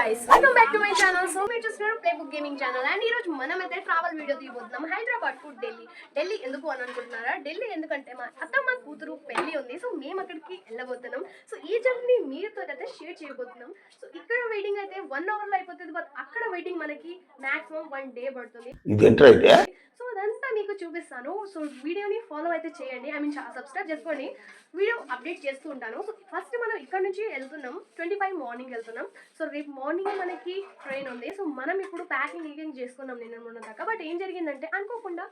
guys, welcome back to my channel. So we just here playbook gaming channel and ee roju manam aithe travel video తీయబోతున్నాం Hyderabad to Delhi ఎందుకు అని అనుకుంటున్నారా ఢిల్లీ ఎందుకంటే మా అత్తమ్మ కూతురు పెళ్లి ఉంది సో మేము అక్కడికి వెళ్ళబోతున్నాం సో ఈ జర్నీ మీతో అయితే షేర్ చేయబోతున్నాం సో ఇక్కడ వెయిటింగ్ అయితే 1 అవర్ లో అయిపోతుంది బట్ అక్కడ వెయిటింగ్ మనకి మాక్సిమం 1 డే పడుతుంది సో అదంతా మీకు చూపిస్తాను సో వీడియోని ఫాలో అయితే చేయండి ఐ మీన్ సబ్స్క్రైబ్ చేసుకోండి వీడియో అప్డేట్ చేస్తూ ఉంటాను సో ఫస్ట్ మనం ఇక్కడ నుంచి వెళ్తున్నాం 25 మార్నింగ్ వెళ్తున్నాం సో రేపు మార్నింగ్ మనకి ట్రైన్ ఉంది సో మనం ఇప్పుడు ప్యాకింగ్ చేసుకున్నాం నిన్న మొన్న దాకా బట్ ఏం జరిగిందంటే అనుకోకుండా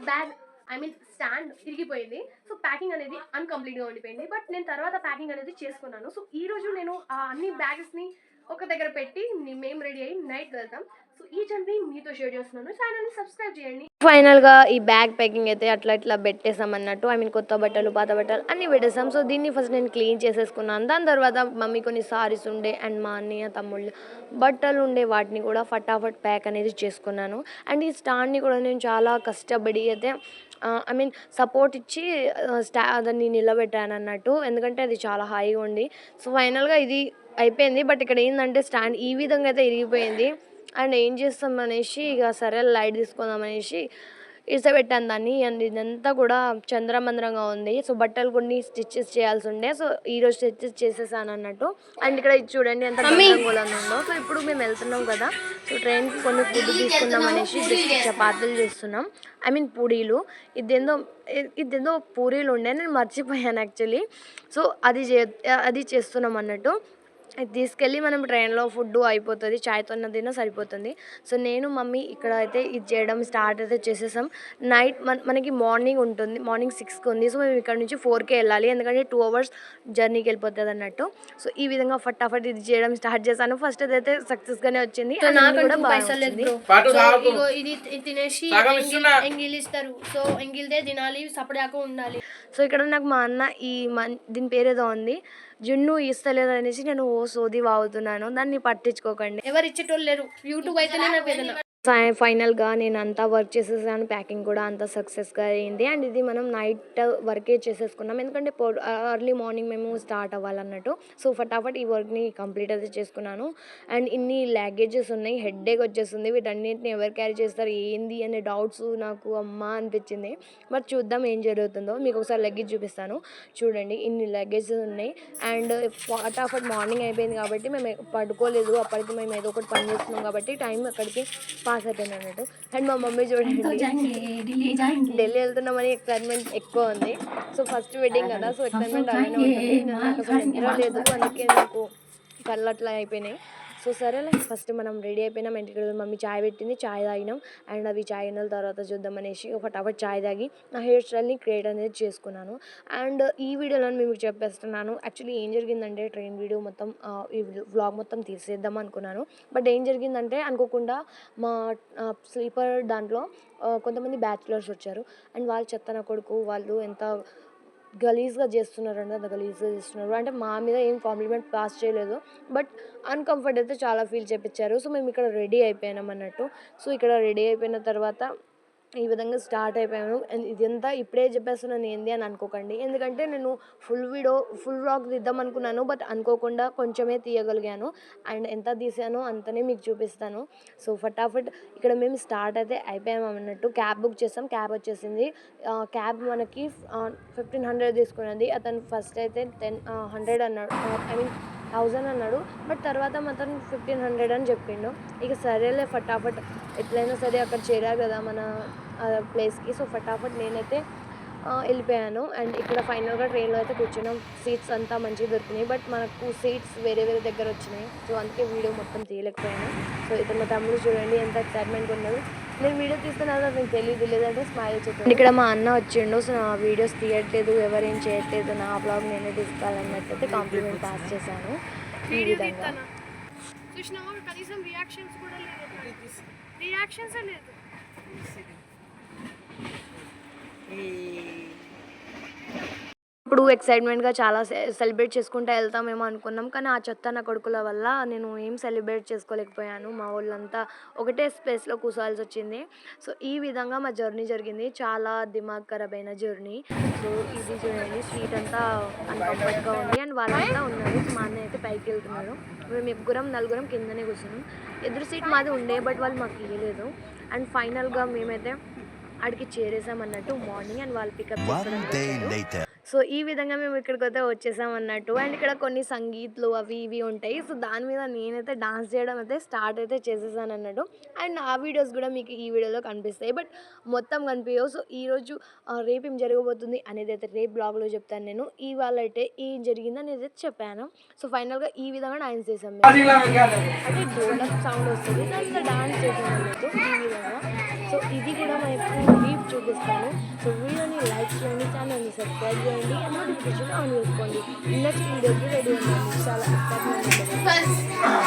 బ్యాగ్ ఐ మీన్ స్టాండ్ ఇరిగిపోయింది సో ప్యాకింగ్ అనేది అన్కంప్లీట్గా ఉండిపోయింది బట్ నేను తర్వాత ప్యాకింగ్ అనేది చేసుకున్నాను సో ఈ రోజు నేను ఆ అన్ని బ్యాగ్స్ని ఒక దగ్గర పెట్టి మేము రెడీ అయ్యి నైట్ వెళ్తాం సో ఈ జర్నీ మీతో షేర్ చేస్తున్నాను ఛానల్ని సబ్స్క్రైబ్ చేయండి ఫైనల్గా ఈ బ్యాగ్ ప్యాకింగ్ అయితే అట్లా ఇట్లా పెట్టేసాం అన్నట్టు ఐ మీన్ కొత్త బట్టలు పాత బట్టలు అన్నీ పెట్టేసాం సో దీన్ని ఫస్ట్ నేను క్లీన్ చేసేసుకున్నాను దాని తర్వాత మమ్మీ కొన్ని సారీస్ ఉండే అండ్ మా అన్నయ్య తమ్ముళ్ళు బట్టలు ఉండే వాటిని కూడా ఫటాఫట్ ప్యాక్ అనేది చేసుకున్నాను అండ్ ఈ స్టాండ్ని కూడా నేను చాలా కష్టపడి అయితే ఐ మీన్ సపోర్ట్ ఇచ్చి దాన్ని నిలబెట్టాను అన్నట్టు ఎందుకంటే అది చాలా హాయిగా ఉంది సో ఫైనల్గా ఇది అయిపోయింది బట్ ఇక్కడ ఏంటంటే స్టాండ్ ఈ విధంగా అయితే ఇరిగిపోయింది అండ్ ఏం చేస్తాం అనేసి ఇక సరే లైట్ తీసుకుందాం అనేసి ఇసపెట్టాను దాన్ని అండ్ ఇదంతా కూడా చంద్రమంద్రంగా ఉంది సో బట్టలు కొన్ని స్టిచ్చెస్ చేయాల్సి ఉండే సో ఈరోజు స్టిచ్చెస్ చేసేసాను అన్నట్టు అండ్ ఇక్కడ ఇది చూడండి ఎంత గందరగోళంగా ఉందో సో ఇప్పుడు మేము వెళ్తున్నాం కదా సో ట్రైన్కి కొన్ని ఫుడ్ తీసుకుందాం అనేసి జస్ట్ చపాతీలు చేస్తున్నాం ఐ మీన్ పూరీలు ఇదేందో పూరీలు ఉండే నేను మర్చిపోయాను యాక్చువల్లీ సో అది చేస్తున్నాం అన్నట్టు ఇది తీసుకెళ్ళి మనం ట్రైన్లో ఫుడ్ అయిపోతుంది చాయ్తో తిన్నా సరిపోతుంది సో నేను మమ్మీ ఇక్కడ అయితే ఇది చేయడం స్టార్ట్ అయితే చేసేసాం నైట్ మనకి మార్నింగ్ ఉంటుంది మార్నింగ్ 6కి ఉంది సో మేము ఇక్కడ నుంచి 4కే వెళ్ళాలి ఎందుకంటే 2 అవర్స్ జర్నీకి వెళ్ళిపోతుంది అన్నట్టు సో ఈ విధంగా ఫటాఫట్ ఇది చేయడం స్టార్ట్ చేశాను ఫస్ట్ అయితే సక్సెస్గానే వచ్చింది ఇది తినేసి ఎంగిల్ ఇస్తారు సో ఎంగిల్దే తినాలి సపడాకు ఉండాలి సో ఇక్కడ నాకు మా అన్న దీని పేరు ఏదో ఉంది జున్ను ఇస్తలేదు అనేసి నేను సోది వాగుతున్నాను దాన్ని పట్టించుకోకండి ఎవరు ఇచ్చేటోళ్ళు లేరు యూట్యూబ్ అయితేనే నా పేదన ఫైనల్గా నేను అంతా వర్క్ చేసేసాను ప్యాకింగ్ కూడా అంతా సక్సెస్గా అయింది అండ్ ఇది మనం నైట్ వర్కే చేసేసుకున్నాం ఎందుకంటే ఎర్లీ మార్నింగ్ మేము స్టార్ట్ అవ్వాలన్నట్టు సో ఫటాఫట్ ఈ వర్క్ని కంప్లీట్ అయితే చేసుకున్నాను అండ్ ఇన్ని లగేజెస్ ఉన్నాయి హెడ్ఏక్ వచ్చేస్తుంది వీటన్నిటిని ఎవరు క్యారీ చేస్తారు ఏంది అనే డౌట్స్ నాకు అమ్మ అనిపించింది బట్ చూద్దాం ఏం జరుగుతుందో మీకు ఒకసారి లగేజ్ చూపిస్తాను చూడండి ఇన్ని లగేజెస్ ఉన్నాయి అండ్ ఫటాఫట్ మార్నింగ్ అయిపోయింది కాబట్టి మేము పడుకోలేదు అప్పటికి మేము ఏదో ఒకటి పని చేస్తున్నాం కాబట్టి టైం అక్కడికి పాస్ అయిపోయింది అన్నట్టు అండ్ మా మమ్మీ చూడండి ఢిల్లీ వెళ్తున్నామని ఎక్సైట్మెంట్ ఎక్కువ ఉంది సో ఫస్ట్ వెడ్డింగ్ కదా సో ఎక్సైట్మెంట్ అలానే ఉంటుంది నాకు అసలు నిద్ర లేదు అందుకే నాకు కళ్ళు అట్లా అయిపోయినాయి సో సరేలే ఫస్ట్ మనం రెడీ అయిపోయినాం ఇంటికి మమ్మీ చాయ్ పెట్టింది చాయ్ తాగినాం అండ్ అవి చాయ్ అయిన తర్వాత చూద్దాం అనేసి ఫటాఫట్ చాయ్ తాగి నా హెయిర్ స్టైల్ని క్రియేట్ అనేది చేసుకున్నాను అండ్ ఈ వీడియోలో మీకు చెప్పేస్తున్నాను యాక్చువల్లీ ఏం జరిగిందంటే ట్రైన్ వీడియో మొత్తం ఈ వ్లాగ్ మొత్తం తీసేద్దాం అనుకున్నాను బట్ ఏం జరిగిందంటే అనుకోకుండా మా స్లీపర్ దాంట్లో కొంతమంది బ్యాచులర్స్ వచ్చారు అండ్ వాళ్ళు చెత్తన కొడుకు వాళ్ళు ఎంత గలీజ్గా చేస్తున్నారు అంటే అంత గలీజ్గా చేస్తున్నారు అంటే మా మీద ఏం కాంప్లిమెంట్ పాస్ చేయలేదు బట్ అన్కంఫర్ట్ అయితే చాలా ఫీల్ చేయించారు సో మేము ఇక్కడ రెడీ అయిపోయినాం అన్నట్టు సో ఇక్కడ రెడీ అయిపోయిన తర్వాత ఈ విధంగా స్టార్ట్ అయిపోయాను అండ్ ఇదంతా ఇప్పుడే చెప్పేస్తున్నాను ఏంది అని అనుకోకండి ఎందుకంటే నేను ఫుల్ వ్లాగ్ తీద్దాం అనుకున్నాను బట్ అనుకోకుండా కొంచెమే తీయగలిగాను అండ్ ఎంత తీసానో అంతనే మీకు చూపిస్తాను సో ఫటాఫట్ ఇక్కడ మేము స్టార్ట్ అయితే అయిపోయాము అన్నట్టు క్యాబ్ బుక్ చేసాం క్యాబ్ వచ్చేసింది క్యాబ్ మనకి 1500 తీసుకున్నది అతను ఫస్ట్ అయితే 100 అన్నాడు ఐ మీన్ 1000 అన్నాడు బట్ తర్వాత మాత్రం 1500 అని చెప్పిండు ఇక సరేలే ఫటాఫట్ ఎట్లయినా సరే అక్కడ చేరా కదా మన ప్లేస్కి సో ఫటాఫట్ నేనైతే వెళ్ళిపోయాను అండ్ ఇక్కడ ఫైనల్గా ట్రైన్లో అయితే కూర్చున్నాం సీట్స్ అంతా మంచిగా దొరికినాయి బట్ మనకు సీట్స్ వేరే దగ్గర వచ్చినాయి సో అందుకే వీడియో మొత్తం తీయలేకపోయాను సో ఇతను మా తమ్ముడు చూడండి ఎంత ఎక్సైట్మెంట్ ఉన్నది నేను వీడియో తీస్తున్నా నాకు తెలియదు లేదంటే స్మైల్ చెప్పాను ఇక్కడ మా అన్న వచ్చిండు సో నా వీడియోస్ తీయట్లేదు ఎవరేం చేయట్లేదు నా బ్లాగ్ నేనే తీసుకోవాలన్నట్టు అయితే కాంప్లిమెంట్ పాస్ చేశాను ఈ విధంగా ఎప్పుడు ఎక్సైట్మెంట్గా చాలా సెలబ్రేట్ చేసుకుంటూ వెళ్తామేమో అనుకున్నాం, కానీ ఆ చెత్త నా కొడుకుల వల్ల నేను ఏం సెలబ్రేట్ చేసుకోలేకపోయాను. మా వాళ్ళంతా ఒకటే స్పేస్లో కూర్చోవాల్సి వచ్చింది. సో ఈ విధంగా మా జర్నీ జరిగింది, చాలా దిమాగ్ ఖరాబ్ అయిన జర్నీ. సో ఇది చూడండి, స్ట్రీట్ అంతా అన్కంఫర్ట్గా ఉంది అండ్ వాళ్ళంతా ఉన్నారు. సో మా అన్నయ్య అయితే పైకి వెళ్తున్నాడు, మేము నలుగురం కిందనే కూర్చున్నాం. ఎదురు సీట్ మాది ఉండే, బట్ వాళ్ళు మాకు ఇవ్వలేదు. అండ్ ఫైనల్గా మేమైతే అడిగి చేరేసామన్నట్టు మార్నింగ్, అండ్ వాళ్ళు పికప్ చేసుకోవడానికి. సో ఈ విధంగా మేము ఇక్కడికి అయితే వచ్చేసామన్నట్టు. అండ్ ఇక్కడ కొన్ని సంగీత్లు అవి ఇవి ఉంటాయి. సో దాని మీద నేనైతే డాన్స్ చేయడం అయితే స్టార్ట్ అయితే చేసేసాను అన్నట్టు. అండ్ ఆ వీడియోస్ కూడా మీకు ఈ వీడియోలో కనిపిస్తాయి, బట్ మొత్తం కనిపించవు. సో ఈరోజు రేపు ఏం జరగబోతుంది అనేది అయితే రేపు బ్లాగ్లో చెప్తాను నేను. ఇవాళ అయితే ఏం జరిగింది అనేది అయితే చెప్పాను. సో ఫైనల్గా ఈ విధంగా డాన్స్ చేసాం మేము. అంటే డోలక్ సౌండ్ వస్తుంది, దాంట్లో డాన్స్ చేసాం అన్నట్టు ఈ విధంగా. సో ఇది కూడా మనకు డీప్ చూపిస్తాను. సో వీడియోని లైక్ చేయండి, ఛానల్ని సబ్స్క్రైబ్ చేయండి, నోటిఫికేషన్ ఆన్ చేసుకోండి. నెక్స్ట్ వీడియోకి రెడీ ఉండండి, చాలా ఎక్సైట్మెంట్ ఉంటుంది.